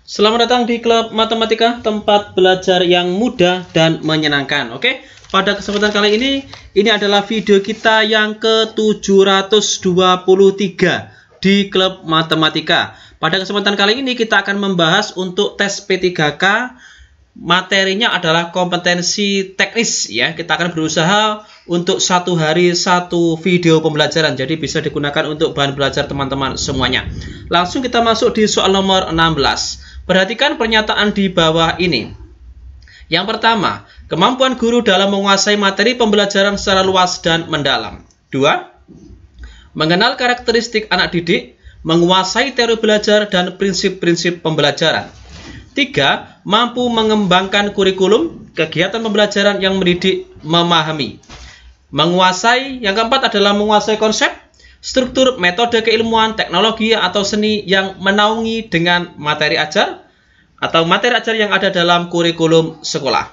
Selamat datang di Klub Matematika, tempat belajar yang mudah dan menyenangkan. Oke, pada kesempatan kali ini adalah video kita yang ke-723 di Klub Matematika. Pada kesempatan kali ini kita akan membahas untuk tes P3K. Materinya adalah kompetensi teknis ya. Kita akan berusaha untuk satu hari satu video pembelajaran. Jadi bisa digunakan untuk bahan belajar teman-teman semuanya. Langsung kita masuk di soal nomor 16. Perhatikan pernyataan di bawah ini. Yang pertama, kemampuan guru dalam menguasai materi pembelajaran secara luas dan mendalam. 2. Mengenal karakteristik anak didik, menguasai teori belajar dan prinsip-prinsip pembelajaran. 3. Mampu mengembangkan kurikulum, kegiatan pembelajaran yang mendidik, memahami. Menguasai, yang keempat adalah menguasai konsep, struktur, metode keilmuan, teknologi atau seni yang menaungi dengan materi ajar atau materi ajar yang ada dalam kurikulum sekolah.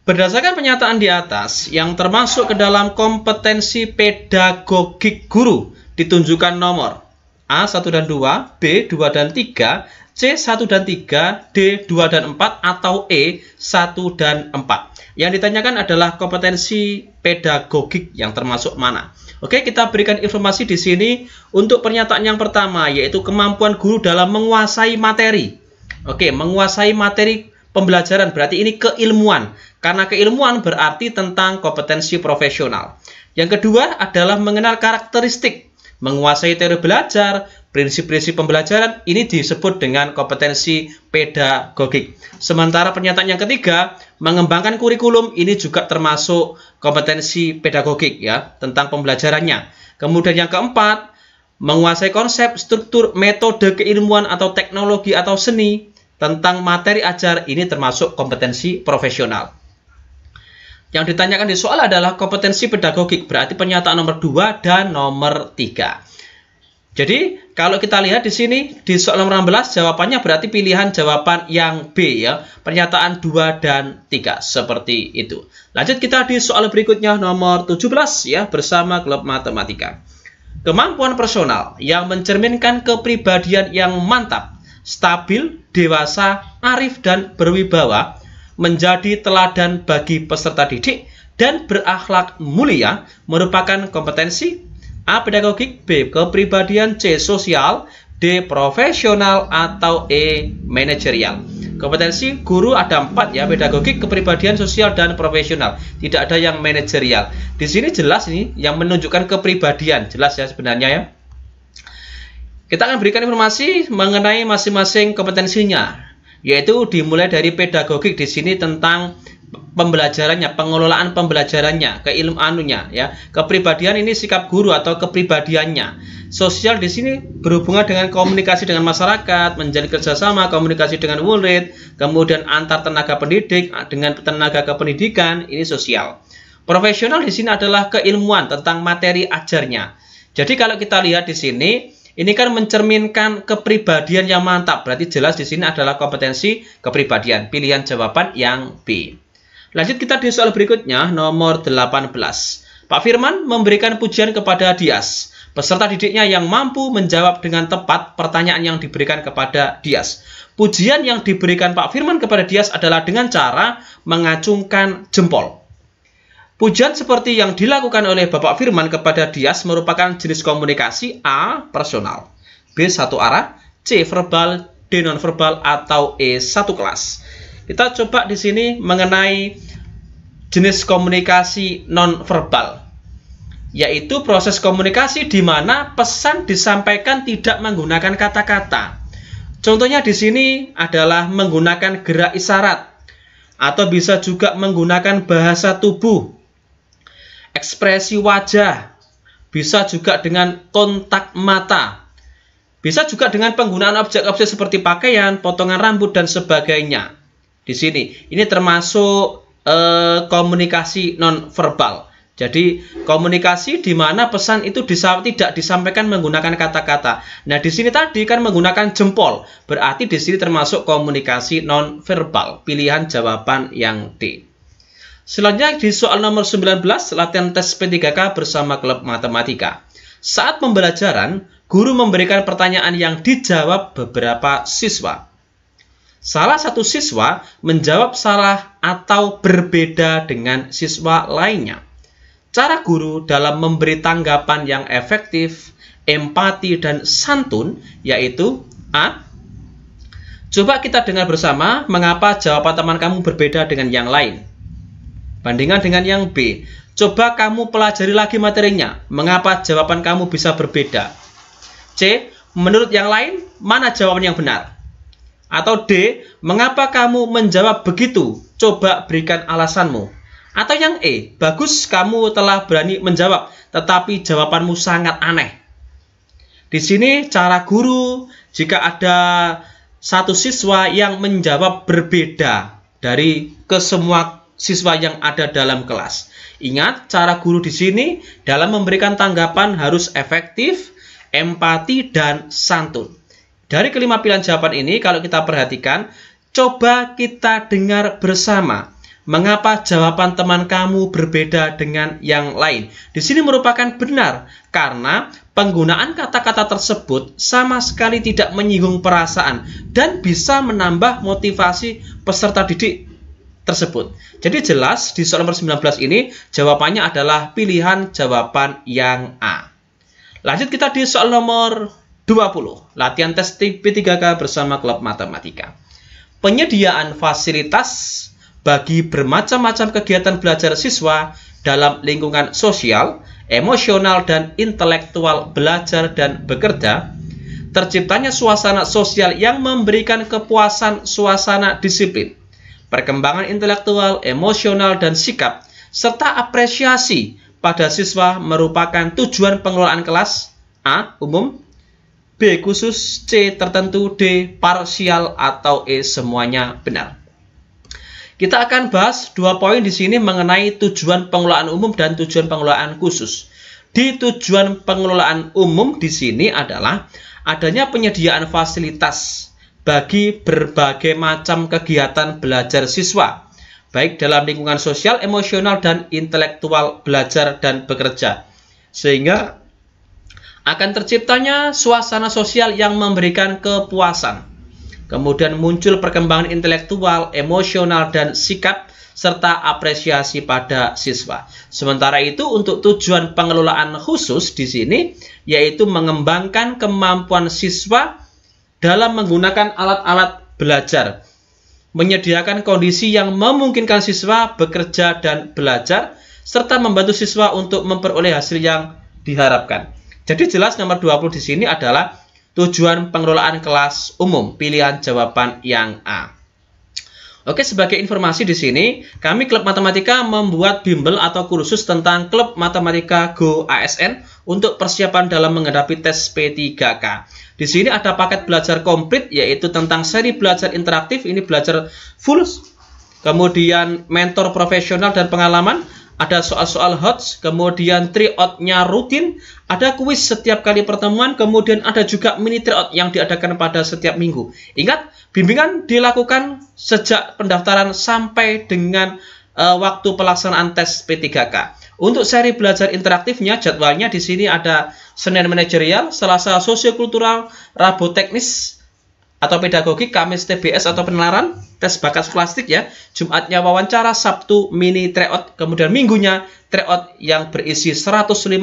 Berdasarkan pernyataan di atas yang termasuk ke dalam kompetensi pedagogik guru ditunjukkan nomor A1 dan 2, B2 dan 3, C1 dan 3, D2 dan 4, atau E1 dan 4. Yang ditanyakan adalah kompetensi pedagogik yang termasuk mana. Oke, kita berikan informasi di sini untuk pernyataan yang pertama, yaitu kemampuan guru dalam menguasai materi. Oke, menguasai materi pembelajaran berarti ini keilmuan. Karena keilmuan berarti tentang kompetensi profesional. Yang kedua adalah mengenal karakteristik. Menguasai teori belajar, prinsip-prinsip pembelajaran, ini disebut dengan kompetensi pedagogik. Sementara pernyataan yang ketiga, mengembangkan kurikulum, ini juga termasuk kompetensi pedagogik ya, tentang pembelajarannya. Kemudian yang keempat, menguasai konsep, struktur, metode keilmuan atau teknologi atau seni tentang materi ajar, ini termasuk kompetensi profesional. Yang ditanyakan di soal adalah kompetensi pedagogik, berarti pernyataan nomor 2 dan nomor 3. Jadi, kalau kita lihat di sini, di soal nomor 16, jawabannya berarti pilihan jawaban yang B ya. Pernyataan 2 dan 3, seperti itu. Lanjut kita di soal berikutnya, nomor 17 ya, bersama Klub Matematika. Kemampuan personal yang mencerminkan kepribadian yang mantap, stabil, dewasa, arif, dan berwibawa, menjadi teladan bagi peserta didik, dan berakhlak mulia, merupakan kompetensi A. Pedagogik, B. Kepribadian, C. Sosial, D. Profesional, atau E. Manajerial. Kompetensi guru ada 4 ya, pedagogik, kepribadian, sosial, dan profesional. Tidak ada yang manajerial. Di sini jelas nih yang menunjukkan kepribadian, jelas ya sebenarnya ya. Kita akan berikan informasi mengenai masing-masing kompetensinya, yaitu dimulai dari pedagogik di sini tentang pembelajarannya, pengelolaan pembelajarannya, keilmuannya ya. Kepribadian ini sikap guru atau kepribadiannya. Sosial di sini berhubungan dengan komunikasi dengan masyarakat, menjalin kerjasama, komunikasi dengan murid, kemudian antar tenaga pendidik dengan tenaga kependidikan, ini sosial. Profesional di sini adalah keilmuan tentang materi ajarnya. Jadi kalau kita lihat di sini, ini kan mencerminkan kepribadian yang mantap. Berarti jelas di sini adalah kompetensi kepribadian. Pilihan jawaban yang B. Lanjut kita di soal berikutnya, nomor 18. Pak Firman memberikan pujian kepada Dias, peserta didiknya yang mampu menjawab dengan tepat pertanyaan yang diberikan kepada Dias. Pujian yang diberikan Pak Firman kepada Dias adalah dengan cara mengacungkan jempol. Pujian seperti yang dilakukan oleh Bapak Firman kepada Dias merupakan jenis komunikasi A. Personal, B. Satu arah, C. Verbal, D. Nonverbal, atau E. Satu kelas. Kita coba di sini mengenai jenis komunikasi nonverbal, yaitu proses komunikasi di mana pesan disampaikan tidak menggunakan kata-kata. Contohnya di sini adalah menggunakan gerak isyarat, atau bisa juga menggunakan bahasa tubuh, ekspresi wajah, bisa juga dengan kontak mata, bisa juga dengan penggunaan objek-objek seperti pakaian, potongan rambut, dan sebagainya. Di sini, ini termasuk komunikasi nonverbal. Jadi, komunikasi di mana pesan itu tidak disampaikan menggunakan kata-kata. Nah, di sini tadi kan menggunakan jempol. Berarti di sini termasuk komunikasi nonverbal. Pilihan jawaban yang D. Selanjutnya di soal nomor 19, latihan tes P3K bersama Klub Matematika. Saat pembelajaran, guru memberikan pertanyaan yang dijawab beberapa siswa. Salah satu siswa menjawab salah atau berbeda dengan siswa lainnya. Cara guru dalam memberi tanggapan yang efektif, empati, dan santun yaitu A. Coba kita dengar bersama mengapa jawaban teman kamu berbeda dengan yang lain. Bandingkan dengan yang B. Coba kamu pelajari lagi materinya. Mengapa jawaban kamu bisa berbeda? C. Menurut yang lain, mana jawaban yang benar? Atau D. Mengapa kamu menjawab begitu? Coba berikan alasanmu. Atau yang E. Bagus, kamu telah berani menjawab, tetapi jawabanmu sangat aneh. Di sini cara guru, jika ada satu siswa yang menjawab berbeda dari kesemua siswa yang ada dalam kelas. Ingat, cara guru di sini dalam memberikan tanggapan harus efektif, empati, dan santun. Dari kelima pilihan jawaban ini, kalau kita perhatikan, coba kita dengar bersama mengapa jawaban teman kamu berbeda dengan yang lain. Di sini merupakan benar, karena penggunaan kata-kata tersebut sama sekali tidak menyinggung perasaan dan bisa menambah motivasi peserta didik tersebut. Jadi jelas di soal nomor 19 ini jawabannya adalah pilihan jawaban yang A. Lanjut kita di soal nomor 20. Latihan tes P3K bersama klub matematika. Penyediaan fasilitas bagi bermacam-macam kegiatan belajar siswa dalam lingkungan sosial, emosional, dan intelektual belajar dan bekerja. Terciptanya suasana sosial yang memberikan kepuasan suasana disiplin, perkembangan intelektual, emosional, dan sikap, serta apresiasi pada siswa merupakan tujuan pengelolaan kelas. A. Umum, B. Khusus, C. Tertentu, D. Parsial, atau E. Semuanya benar. Kita akan bahas 2 poin di sini mengenai tujuan pengelolaan umum dan tujuan pengelolaan khusus. Di tujuan pengelolaan umum di sini adalah adanya penyediaan fasilitas bagi berbagai macam kegiatan belajar siswa, baik dalam lingkungan sosial, emosional, dan intelektual belajar dan bekerja, sehingga akan terciptanya suasana sosial yang memberikan kepuasan. Kemudian muncul perkembangan intelektual, emosional, dan sikap, serta apresiasi pada siswa. Sementara itu untuk tujuan pengelolaan khusus di sini, yaitu mengembangkan kemampuan siswa dalam menggunakan alat-alat belajar, menyediakan kondisi yang memungkinkan siswa bekerja dan belajar, serta membantu siswa untuk memperoleh hasil yang diharapkan. Jadi jelas nomor 20 di sini adalah tujuan pengelolaan kelas umum, pilihan jawaban yang A. Oke, sebagai informasi di sini, kami Klub Matematika membuat bimbel atau kursus tentang Klub Matematika Go ASN untuk persiapan dalam menghadapi tes P3K. Di sini ada paket belajar komplit, yaitu tentang seri belajar interaktif, ini belajar full, kemudian mentor profesional dan pengalaman, ada soal-soal HOTS, kemudian tryout-nya rutin, ada kuis setiap kali pertemuan, kemudian ada juga mini tryout yang diadakan pada setiap minggu. Ingat, bimbingan dilakukan sejak pendaftaran sampai dengan waktu pelaksanaan tes P3K. Untuk seri belajar interaktifnya, jadwalnya di sini ada Senin manajerial, Selasa sosiokultural, Rabu teknis atau pedagogik, Kamis TBS atau penalaran, tes bakat plastik ya, Jumatnya wawancara, Sabtu mini tryout, kemudian minggunya tryout yang berisi 50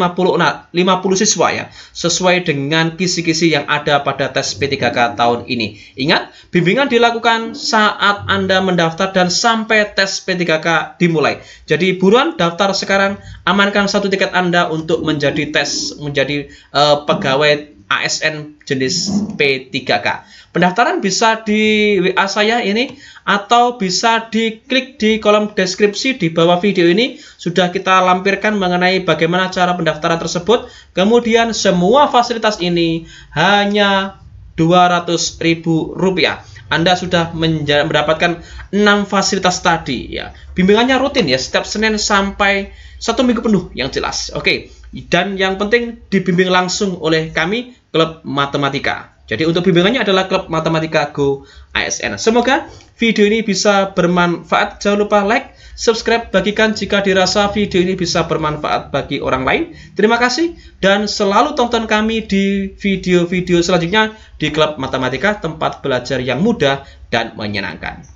siswa ya, sesuai dengan kisi-kisi yang ada pada tes P3K tahun ini. Ingat, bimbingan dilakukan saat Anda mendaftar dan sampai tes P3K dimulai. Jadi buruan daftar sekarang, amankan satu tiket Anda untuk menjadi pegawai ASN jenis P3K. Pendaftaran bisa di WA saya ini atau bisa diklik di kolom deskripsi di bawah video ini. Sudah kita lampirkan mengenai bagaimana cara pendaftaran tersebut. Kemudian semua fasilitas ini hanya Rp200.000. Anda sudah mendapatkan 6 fasilitas tadi ya. Bimbingannya rutin ya, setiap Senin sampai 1 minggu penuh yang jelas. Oke. Dan yang penting dibimbing langsung oleh kami Klub Matematika. Jadi untuk bimbingannya adalah Klub Matematika Go ASN. Semoga video ini bisa bermanfaat. Jangan lupa like, subscribe, bagikan jika dirasa video ini bisa bermanfaat bagi orang lain. Terima kasih dan selalu tonton kami di video-video selanjutnya di Klub Matematika, tempat belajar yang mudah dan menyenangkan.